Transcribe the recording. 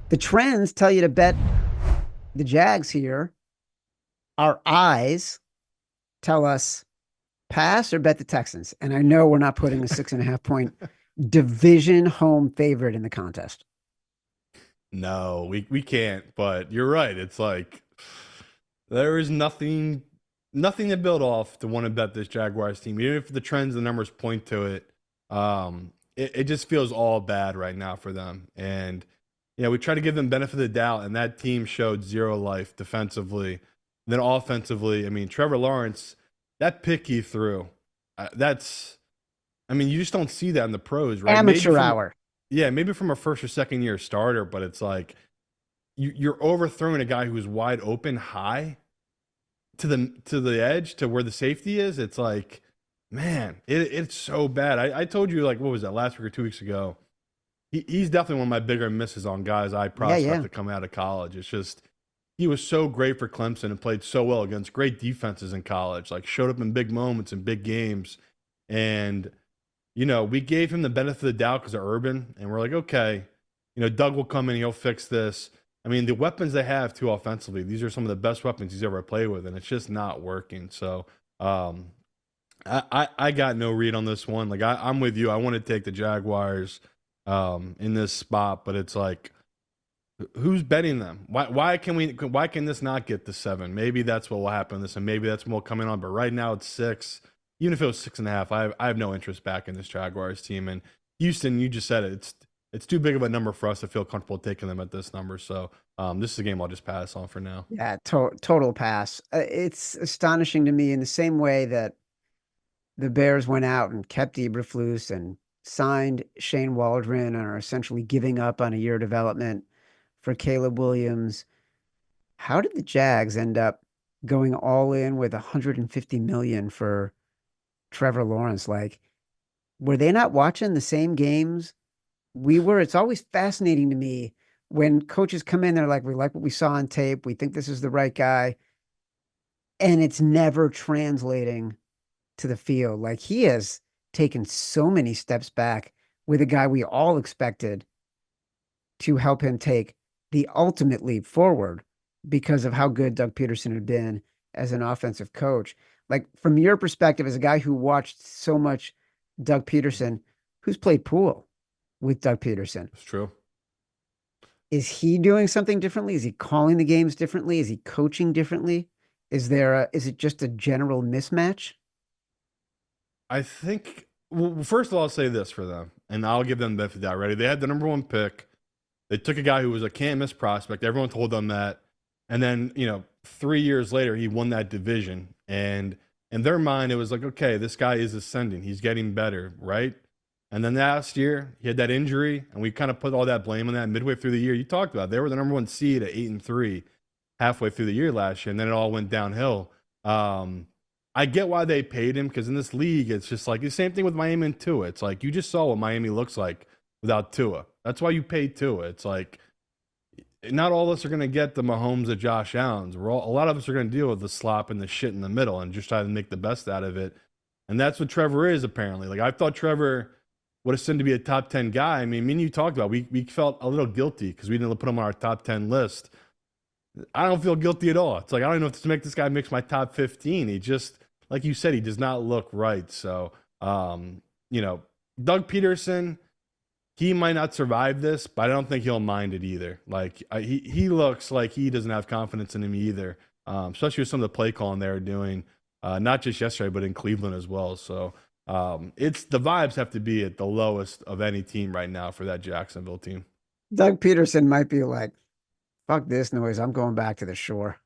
The trends tell you to bet the Jags here. Our eyes tell us pass or bet the Texans. And I know we're not putting a 6.5 point division home favorite in the contest. No, we can't. But you're right. It's like there is nothing to build off to want to bet this Jaguars team. Even if the trends, the numbers point to it, it just feels all bad right now for them. And we try to give them benefit of the doubt, and that team showed zero life defensively. Then offensively, I mean, Trevor Lawrence, that pick he threw, I mean, you just don't see that in the pros, right? Amateur hour. Maybe from a first or second year starter, but it's like you're overthrowing a guy who's wide open high to the edge to where the safety is. It's like, man, it's so bad. I told you, like, what was that, last week or 2 weeks ago? He's definitely one of my bigger misses on guys I prospect to come out of college. It's just he was so great for Clemson and played so well against great defenses in college. Like, showed up in big moments in big games, and we gave him the benefit of the doubt because of Urban, and we're like, okay, Doug will come in, he'll fix this. I mean, the weapons they have too offensively, these are some of the best weapons he's ever played with, and it's just not working. So I got no read on this one. Like, I'm with you. I want to take the Jaguars in this spot, but it's like, who's betting them? Why can this not get to 7? Maybe that's what will happen this, and maybe that's when we'll come in on. But right now it's 6. Even if it was 6.5, I have no interest back in this Jaguars team. And Houston, you just said it. It's too big of a number for us to feel comfortable taking them at this number. So this is a game I'll just pass on for now. Yeah, total pass. It's astonishing to me in the same way that the Bears went out and kept Eberflus and signed Shane Waldron and are essentially giving up on a year of development for Caleb Williams. How did the Jags end up going all in with 150 million for Trevor Lawrence? Like, were they not watching the same games we were? It's always fascinating to me when coaches come in, they're like, we like what we saw on tape. We think this is the right guy. And it's never translating to the field. Like, he has taken so many steps back with a guy we all expected to help him take the ultimate leap forward because of how good Doug Peterson had been as an offensive coach. Like, from your perspective, as a guy who watched so much Doug Peterson, who's played pool with Doug Peterson, It's true. is he doing something differently? Is he calling the games differently? Is he coaching differently? Is it just a general mismatch? I think, well, first of all, I'll say this for them, and I'll give them the benefit of the doubt. Ready? They had the number 1 pick. They took a guy who was a can't miss prospect. Everyone told them that. And then, 3 years later, he won that division. And in their mind, it was like, okay, this guy is ascending. He's getting better, right? And then last year, he had that injury, and we kind of put all that blame on that midway through the year. You talked about it. They were the number 1 seed at 8-3 halfway through the year last year, and then it all went downhill. I get why they paid him, because in this league, it's just like the same thing with Miami and Tua. It's like, you just saw what Miami looks like without Tua. That's why you paid Tua. It's like, not all of us are going to get the Mahomes of Josh Allen's. A lot of us are going to deal with the slop and the shit in the middle and just try to make the best out of it. And that's what Trevor is, apparently. Like, I thought Trevor would assume to be a top 10 guy. I mean, me and you talked about, we felt a little guilty because we didn't put him on our top 10 list. I don't feel guilty at all. It's like, I don't even know if to make this guy makes my top 15. He just, like you said, he does not look right. So, Doug Peterson, he might not survive this, but I don't think he'll mind it either. Like, he looks like he doesn't have confidence in him either, especially with some of the play calling they were doing, not just yesterday, but in Cleveland as well. So it's the vibes have to be at the lowest of any team right now for that Jacksonville team. Doug Peterson might be like, fuck this noise. I'm going back to the shore.